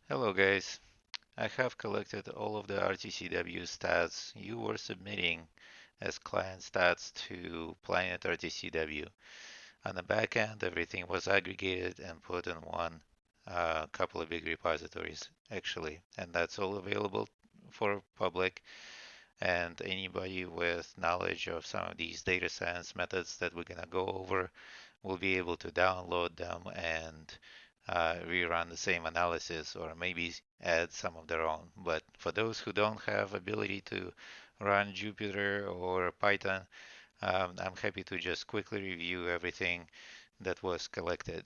Hello guys, I have collected all of the RTCW stats you were submitting as client stats to Planet RTCW. On the back end, everything was aggregated and put in one couple of big repositories actually, and that's all available for public. And anybody with knowledge of some of these data science methods that we're gonna go over will be able to download them and rerun the same analysis or maybe add some of their own. But for those who don't have ability to run Jupyter or Python, I'm happy to just quickly review everything that was collected.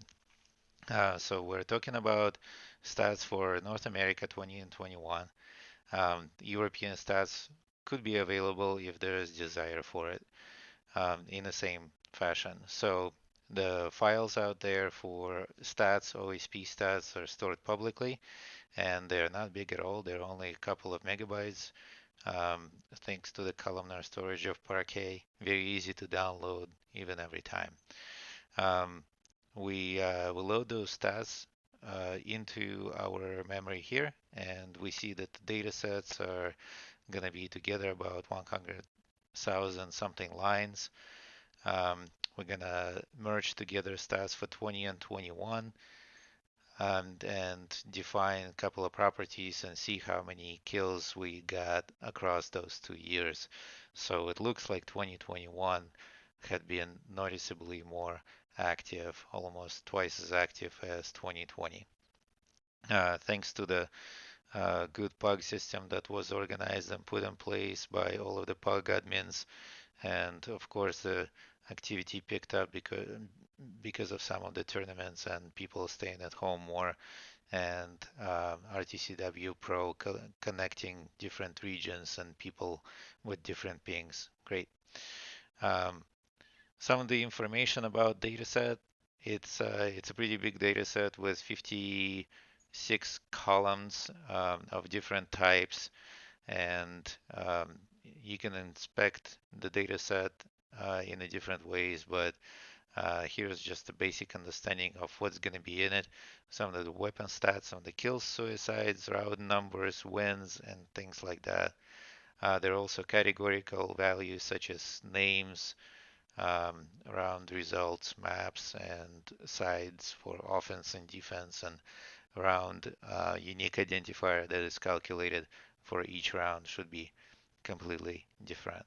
So we're talking about stats for North America 20 and 21. European stats could be available if there is desire for it in the same fashion. So the files out there for stats, OSP stats, are stored publicly, and they're not big at all. They're only a couple of megabytes, thanks to the columnar storage of Parquet. Very easy to download, even every time. Um, we load those stats into our memory here, and we see that the data sets are going to be together about 100,000 something lines. Um, we're gonna merge together stats for 20 and 21 and define a couple of properties and see how many kills we got across those 2 years. So it looks like 2021 had been noticeably more active, almost twice as active as 2020. Thanks to the good PUG system that was organized and put in place by all of the PUG admins, and of course the activity picked up because of some of the tournaments and people staying at home more, and RTCW Pro connecting different regions and people with different pings. Great. Um, some of the information about dataset. It's a pretty big dataset with 56 columns of different types, and you can inspect the data set in a different ways, but here's just a basic understanding of what's going to be in it. Some of the weapon stats, some of the kills, suicides, round numbers, wins, and things like that. There are also categorical values such as names, round results, maps, and sides for offense and defense, and round unique identifier that is calculated for each round should be completely different.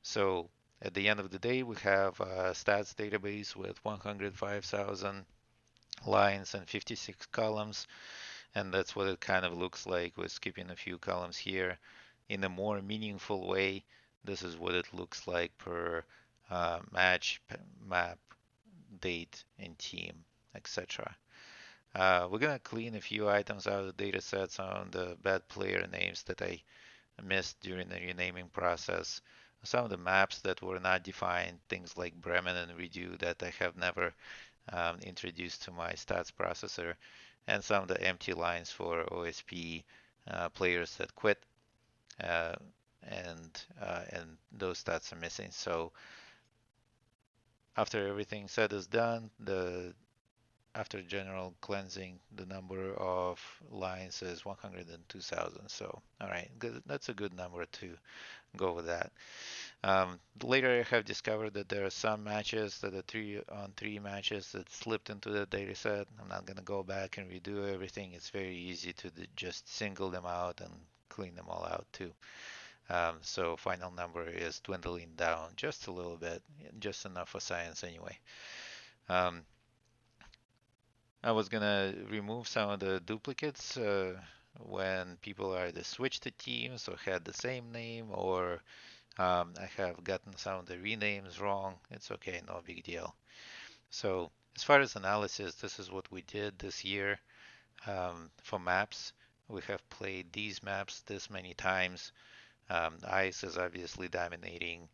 So at the end of the day, we have a stats database with 105,000 lines and 56 columns, and that's what it kind of looks like with skipping a few columns here. In a more meaningful way, this is what it looks like per match, map, date, and team, etc. We're gonna clean a few items out of the data sets on the bad player names that I missed during the renaming process. Some of the maps that were not defined, things like Bremen and Redo that I have never introduced to my stats processor, and some of the empty lines for OSP players that quit, uh, and those stats are missing. So after everything said is done, the after general cleansing, the number of lines is 102,000. So, all right, good. That's a good number to go with that. Later, I have discovered that there are some matches that are 3-on-3 matches that slipped into the data set. I'm not going to go back and redo everything. It's very easy to just single them out and clean them all out too. So final number is dwindling down just a little bit, just enough for science anyway. Um, I was gonna remove some of the duplicates when people either switched the teams or had the same name, or I have gotten some of the renames wrong. It's okay, no big deal. So as far as analysis, this is what we did this year for maps. We have played these maps this many times. Ice is obviously dominating,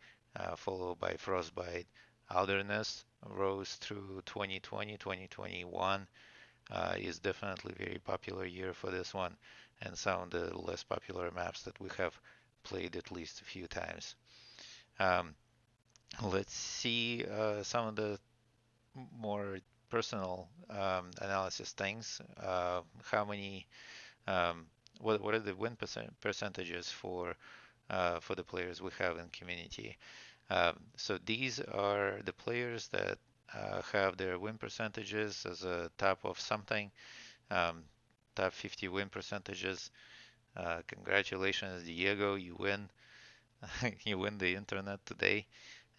followed by Frostbite. Alderness rose through 2020, 2021 is definitely a very popular year for this one, and some of the less popular maps that we have played at least a few times. Um, let's see some of the more personal analysis things. How many Um, what are the win percentages for the players we have in community? So these are the players that have their win percentages as a top of something, um, top 50 win percentages. Congratulations, Diego, you win. You win the internet today,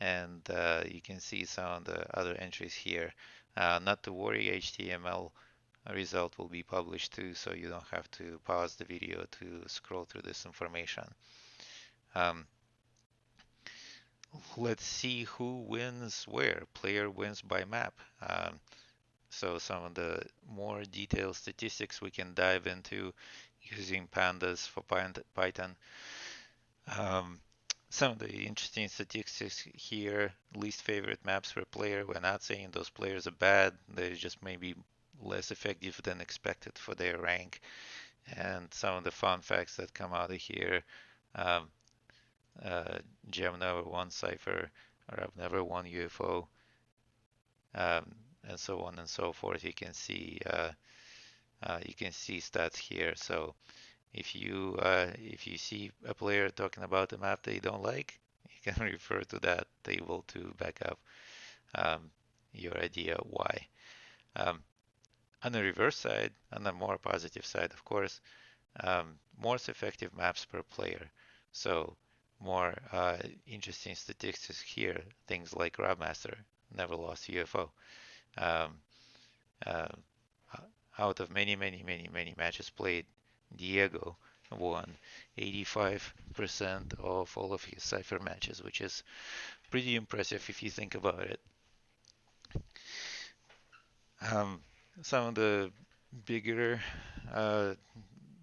and you can see some of the other entries here. Not to worry, HTML result will be published too, so you don't have to pause the video to scroll through this information. Um, let's see who wins where. Player wins by map. So some of the more detailed statistics we can dive into using pandas for Python. Um, some of the interesting statistics here, least favorite maps per player. We're not saying those players are bad. They're just maybe less effective than expected for their rank. And some of the fun facts that come out of here. Um, Gem never won Cypher, or I've never won UFO, um, and so on and so forth. You can see stats here. So if you see a player talking about a map they don't like, you can refer to that table to back up um, your idea why. Um, on the reverse side, on the more positive side, of course, most effective maps per player. So more interesting statistics here. Things like Grabmaster never lost UFO. Um, uh, out of many matches played, Diego won 85% of all of his Cypher matches, which is pretty impressive if you think about it. Um, some of the bigger uh,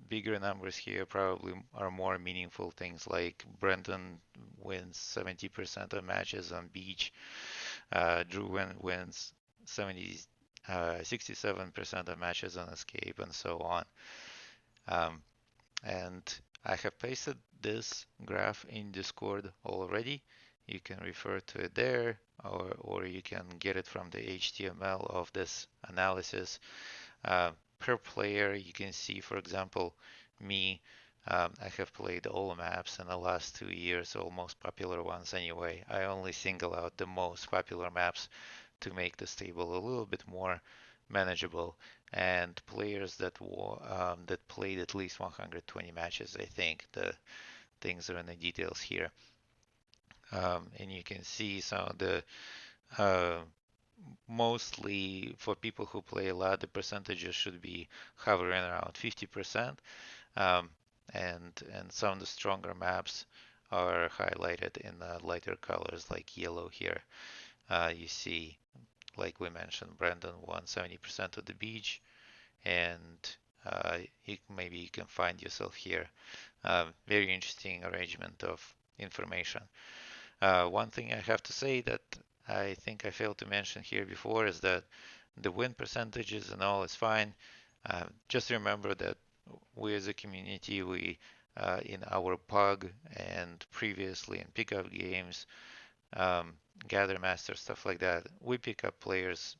bigger numbers here probably are more meaningful things like Brendan wins 70% of matches on beach, Drew wins 70, 67% of matches on escape, and so on. Um, and I have pasted this graph in Discord already. You can refer to it there, or you can get it from the HTML of this analysis. Per player, you can see, for example, me, I have played all maps in the last 2 years, all most popular ones anyway. I only single out the most popular maps to make this table a little bit more manageable. And players that played at least 120 matches, I think the things are in the details here. And you can see some of the uh, mostly for people who play a lot, the percentages should be hovering around 50%. Um, and some of the stronger maps are highlighted in lighter colors like yellow here. You see, like we mentioned, Brandon won 70% of the beach, and maybe you can find yourself here. Very interesting arrangement of information. One thing I have to say that I think I failed to mention here before is that the win percentages and all is fine. Just remember that we as a community, we in our PUG and previously in pickup games, um, Gather Master, stuff like that, we pick up players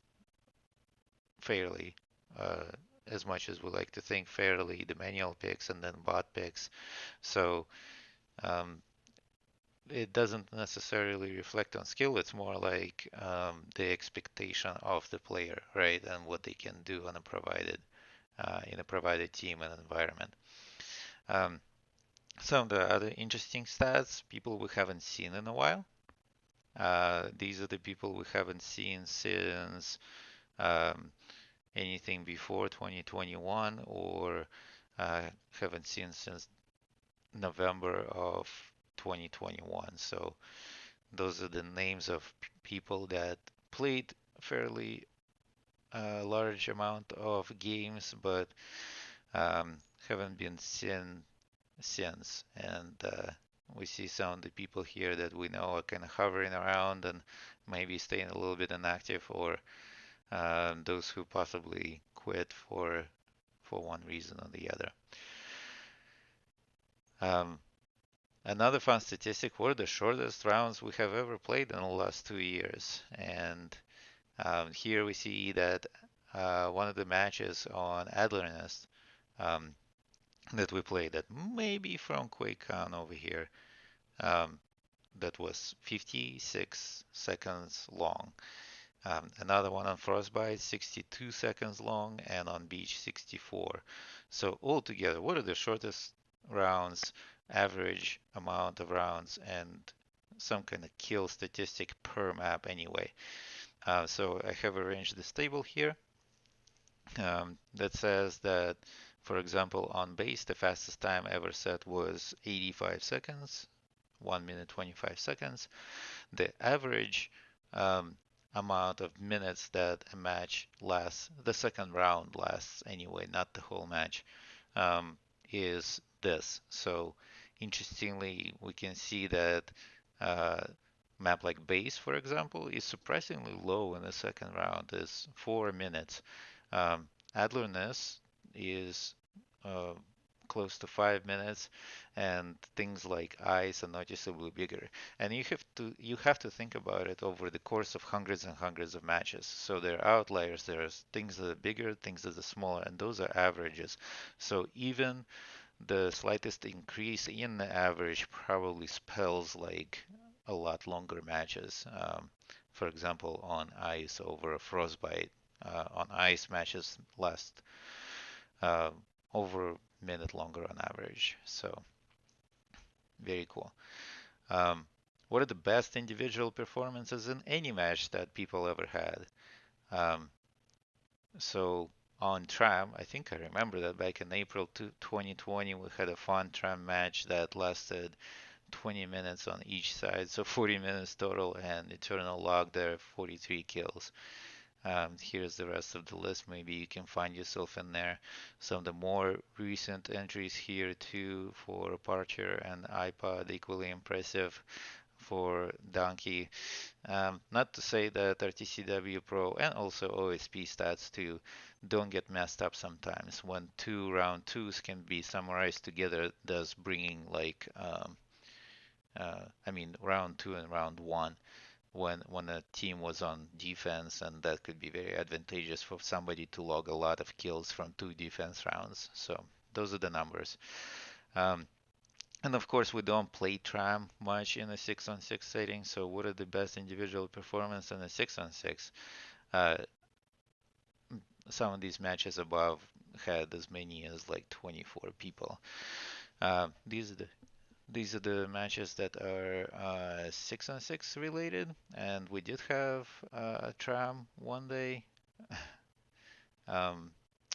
fairly, uh, as much as we like to think fairly, the manual picks and then bot picks. So um, it doesn't necessarily reflect on skill. It's more like the expectation of the player, right, and what they can do on a provided in a provided team and environment. Um, some of the other interesting stats, people we haven't seen in a while. These are the people we haven't seen since um, anything before 2021 or uh, haven't seen since November of 2021. So those are the names of people that played a fairly large amount of games, but haven't been seen since. And we see some of the people here that we know are kind of hovering around and maybe staying a little bit inactive, or those who possibly quit for one reason or the other. Um, Another fun statistic were the shortest rounds we have ever played in the last 2 years. And here we see that one of the matches on Adler Nest, um, that we played that maybe from QuakeCon over here. Um, that was 56 seconds long. Another one on Frostbite, 62 seconds long, and on Beach, 64. So altogether, what are the shortest rounds, average amount of rounds, and some kind of kill statistic per map anyway? So I have arranged this table here that says that, for example, on base, the fastest time ever set was 85 seconds, 1 minute 25 seconds. The average um, amount of minutes that a match lasts, the second round lasts anyway, not the whole match, um, is this. So interestingly, we can see that uh, map like base, for example, is surprisingly low in the second round, is 4 minutes. Adlerness is uh, close to 5 minutes, and things like ice are noticeably bigger. And you have to think about it over the course of hundreds and hundreds of matches. So there are outliers. There's things that are bigger, things that are smaller, and those are averages. So even the slightest increase in the average probably spells like a lot longer matches. For example, on ice over a frostbite. On ice matches last uh, over a minute longer on average. So very cool. Um, what are the best individual performances in any match that people ever had? Um, so on Tram, I think I remember that back in April 2020, we had a fun Tram match that lasted 20 minutes on each side, so 40 minutes total, and Eternal logged there 43 kills. Here's the rest of the list. Maybe you can find yourself in there. Some of the more recent entries here too for Parcher and iPod, equally impressive for Donkey. Not to say that RTCW Pro and also OSP stats too don't get messed up sometimes. When two round twos can be summarized together, thus bringing like I mean round two and round one when a team was on defense, and that could be very advantageous for somebody to log a lot of kills from two defense rounds. So those are the numbers. Um, and of course, we don't play Tram much in a 6-on-6 setting. So what are the best individual performance in a 6-on-6? Uh, some of these matches above had as many as like 24 people. These are the matches that are 6-on-6 related, and we did have a tram one day, um,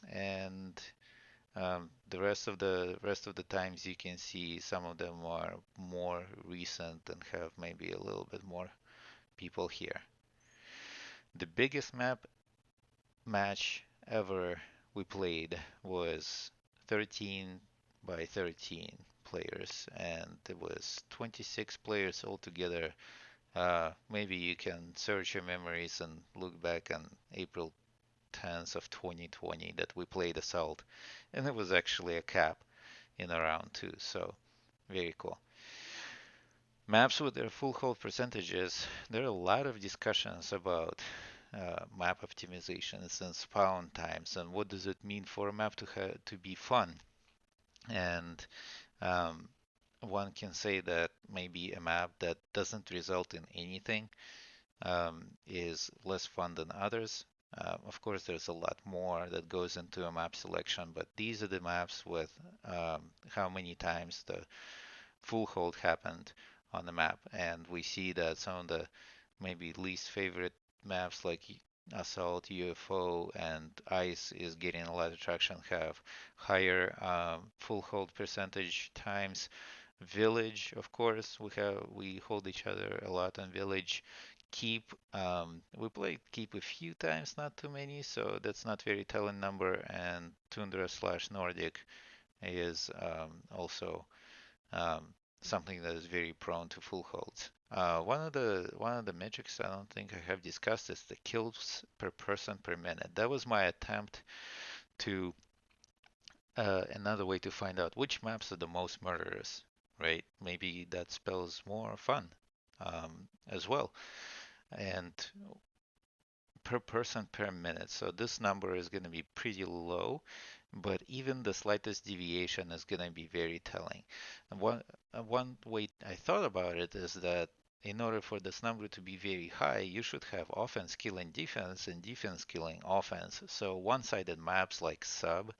and the rest of the times you can see some of them are more recent and have maybe a little bit more people here. The biggest map match ever we played was 13 by 13 players, and there was 26 players altogether. Maybe you can search your memories and look back on April 10th of 2020 that we played Assault, and it was actually a cap in a round two, so very cool. Maps with their full hold percentages, there are a lot of discussions about map optimizations and spawn times and what does it mean for a map to be fun. And um, one can say that maybe a map that doesn't result in anything is less fun than others. Of course, there's a lot more that goes into a map selection, but these are the maps with how many times the full hold happened on the map. And we see that some of the maybe least favorite maps like Assault, UFO, and Ice is getting a lot of traction, have higher full hold percentage times. Village, of course, we hold each other a lot on Village. Keep, we played Keep a few times, not too many, so that's not very telling number. And Tundra slash Nordic is also um, something that is very prone to full holds. One of the metrics I don't think I have discussed is the kills per person per minute. That was my attempt to another way to find out which maps are the most murderous, right? Maybe that spells more fun as well. And per person per minute. So this number is going to be pretty low. but even the slightest deviation is going to be very telling. And one way I thought about it is that in order for this number to be very high, you should have offense killing defense and defense killing offense. So one-sided maps like sub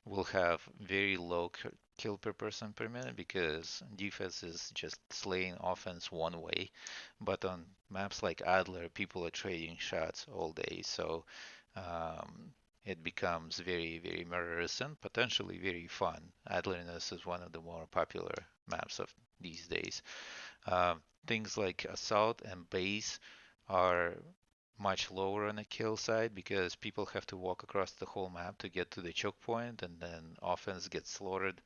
will have very low kill per person per minute because defense is just slaying offense one way. But on maps like Adler, people are trading shots all day, so um, it becomes very, very murderous and potentially very fun. Adlerness is one of the more popular maps of these days. Things like assault and base are much lower on the kill side because people have to walk across the whole map to get to the choke point, and then offense gets slaughtered.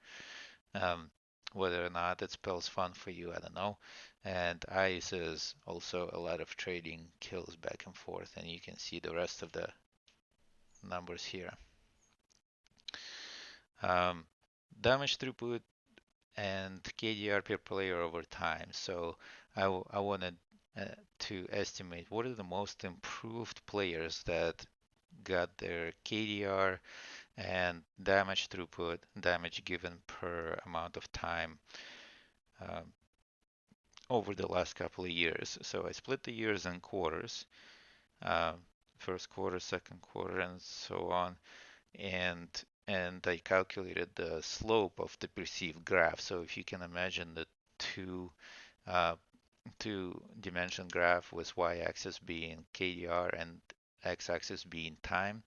Um, Whether or not it spells fun for you, I don't know. And ice is also a lot of trading kills back and forth, and you can see the rest of the numbers here. Um, Damage throughput and KDR per player over time. So I wanted to estimate what are the most improved players that got their KDR and damage throughput, damage given per amount of time um, over the last couple of years. So I split the years in quarters, uh, first quarter, second quarter, and so on, and I calculated the slope of the perceived graph. So if you can imagine the two uh, two-dimension graph with y-axis being KDR and x-axis being time,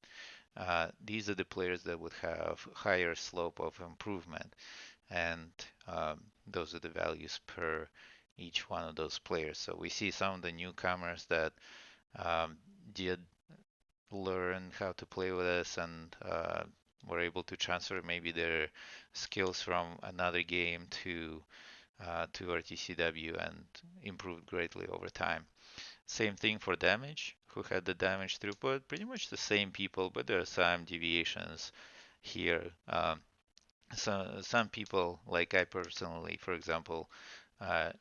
these are the players that would have higher slope of improvement, and those are the values per each one of those players. So we see some of the newcomers that um, did learn how to play with us and were able to transfer maybe their skills from another game to RTCW and improved greatly over time. Same thing for damage, who had the damage throughput, pretty much the same people, but there are some deviations here. So some people, like I personally, for example,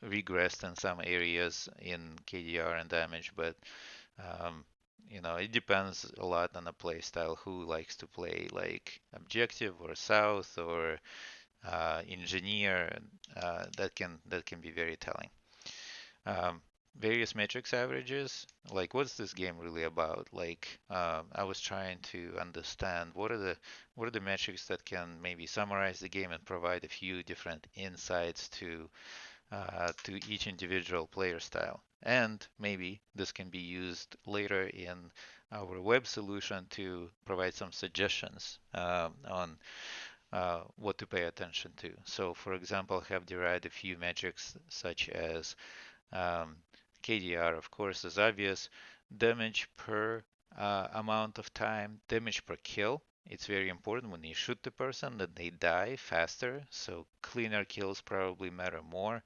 regressed in some areas in KDR and damage, but um, it depends a lot on the play style, who likes to play like objective or south or engineer. That can be very telling. Um, Various metrics averages, like what's this game really about? Like I was trying to understand what are the metrics that can maybe summarize the game and provide a few different insights to each individual player style. And maybe this can be used later in our web solution to provide some suggestions on what to pay attention to. So, for example, I have derived a few metrics such as um, KDR, of course, is obvious. Damage per amount of time, damage per kill. It's very important when you shoot the person that they die faster, so cleaner kills probably matter more.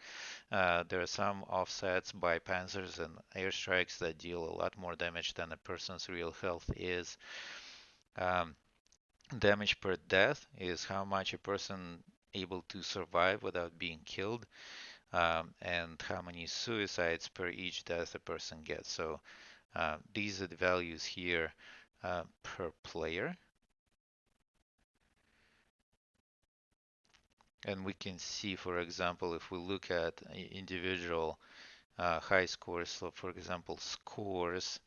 There are some offsets by panzers and airstrikes that deal a lot more damage than a person's real health is. Um, Damage per death is how much a person able to survive without being killed, and how many suicides per each death a person gets. So these are the values here per player. And we can see, for example, if we look at individual high scores, so for example, scores,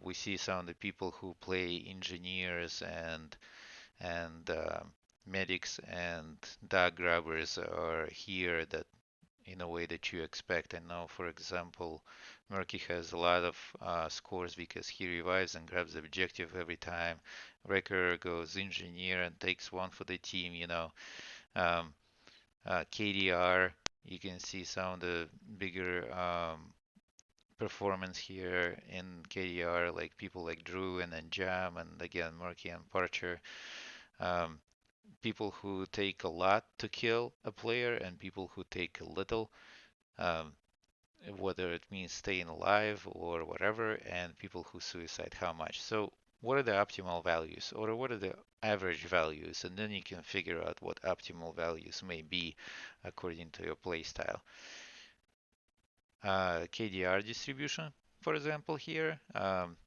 we see some of the people who play engineers and medics and dog grabbers are here that in a way that you expect. I know, for example, Murky has a lot of scores because he revives and grabs the objective every time. Wrecker goes engineer and takes one for the team. Um, KDR, you can see some of the bigger performance here in KDR, like people like Drew and then Jam and again Murky and Parcher. Um, People who take a lot to kill a player and people who take a little. Um, whether it means staying alive or whatever, and people who suicide how much. So, what are the optimal values, or what are the average values? And then you can figure out what optimal values may be according to your playstyle. KDR distribution, for example, here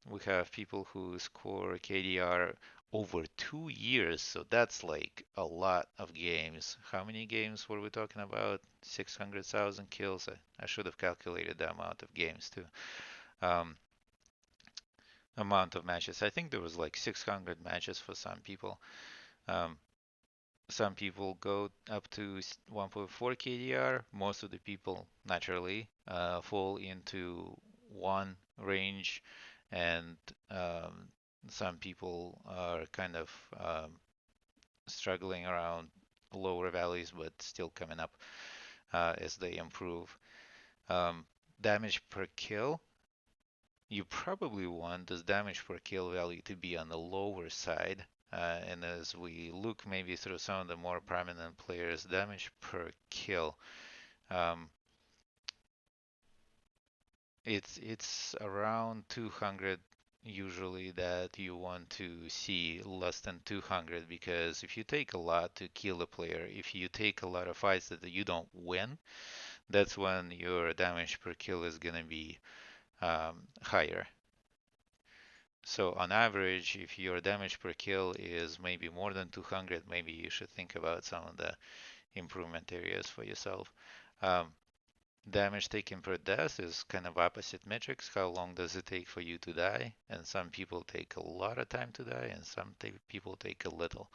we have people who score KDR over 2 years. So that's like a lot of games. How many games were we talking about? 600,000 kills. I should have calculated the amount of games too. Um, Amount of matches. I think there was like 600 matches for some people. Um, some people go up to 1.4 KDR. Most of the people naturally fall into one range, and um, some people are kind of struggling around lower valleys, but still coming up as they improve. Um, Damage per kill. You probably want this damage per kill value to be on the lower side. And as we look maybe through some of the more prominent players, damage per kill, um, it's around 200 usually that you want to see less than 200 because if you take a lot to kill a player, if you take a lot of fights that you don't win, that's when your damage per kill is gonna be higher. So on average, if your damage per kill is maybe more than 200, maybe you should think about some of the improvement areas for yourself. Um, Damage taken per death is kind of opposite metrics. How long does it take for you to die? And some people take a lot of time to die, and some people take a little.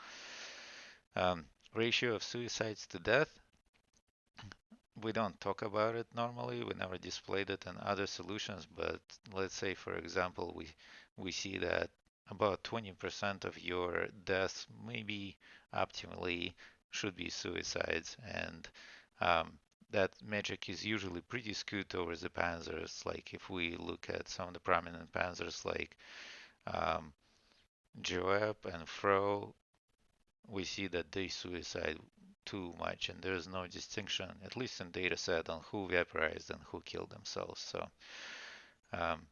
Um, Ratio of suicides to death. We don't talk about it normally. We never displayed it in other solutions, but let's say, for example, we see that about 20% of your deaths maybe optimally should be suicides, and um, that metric is usually pretty skewed towards the panzers. Like if we look at some of the prominent panzers like um, Joab and Fro, we see that they suicide too much, and there's no distinction, at least in data set, on who vaporized and who killed themselves. So, um,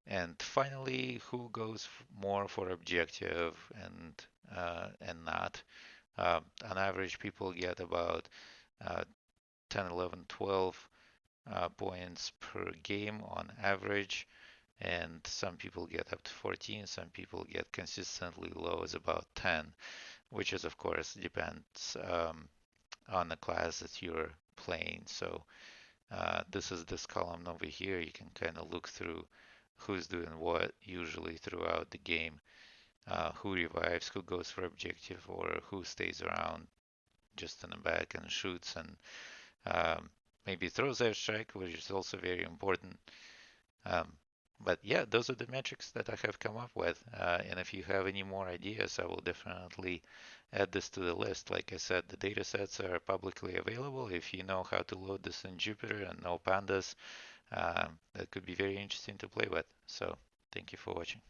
and finally, who goes more for objective and not. On average, people get about uh, 10, 11, 12 points per game on average, and some people get up to 14. Some people get consistently low as about 10, which is of course depends on the class that you're playing. So this is this column over here. You can kind of look through who's doing what usually throughout the game, who revives, who goes for objective, or who stays around just in the back and shoots and um, maybe throws airstrike, which is also very important. Um, but yeah, those are the metrics that I have come up with. And if you have any more ideas, I will definitely add this to the list. Like I said, the data sets are publicly available. If you know how to load this in Jupyter and know pandas, that could be very interesting to play with. So thank you for watching.